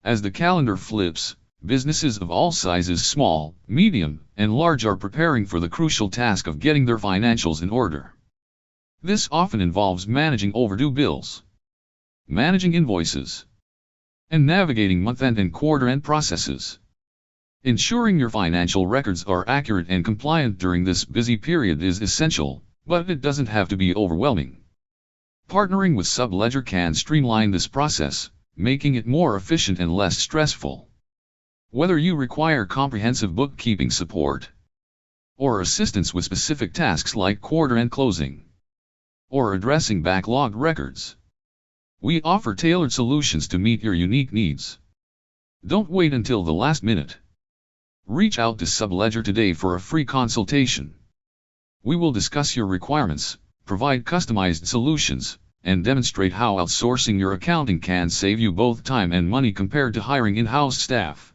As the calendar flips, businesses of all sizes, small, medium, and large, are preparing for the crucial task of getting their financials in order. This often involves managing overdue bills, managing invoices, and navigating month-end and quarter-end processes. Ensuring your financial records are accurate and compliant during this busy period is essential, but it doesn't have to be overwhelming. Partnering with SubLedger can streamline this process, making it more efficient and less stressful. Whether you require comprehensive bookkeeping support, or assistance with specific tasks like quarter-end closing, or addressing backlogged records, we offer tailored solutions to meet your unique needs. Don't wait until the last minute. Reach out to SubLedger today for a free consultation. We will discuss your requirements, provide customized solutions, and demonstrate how outsourcing your accounting can save you both time and money compared to hiring in-house staff.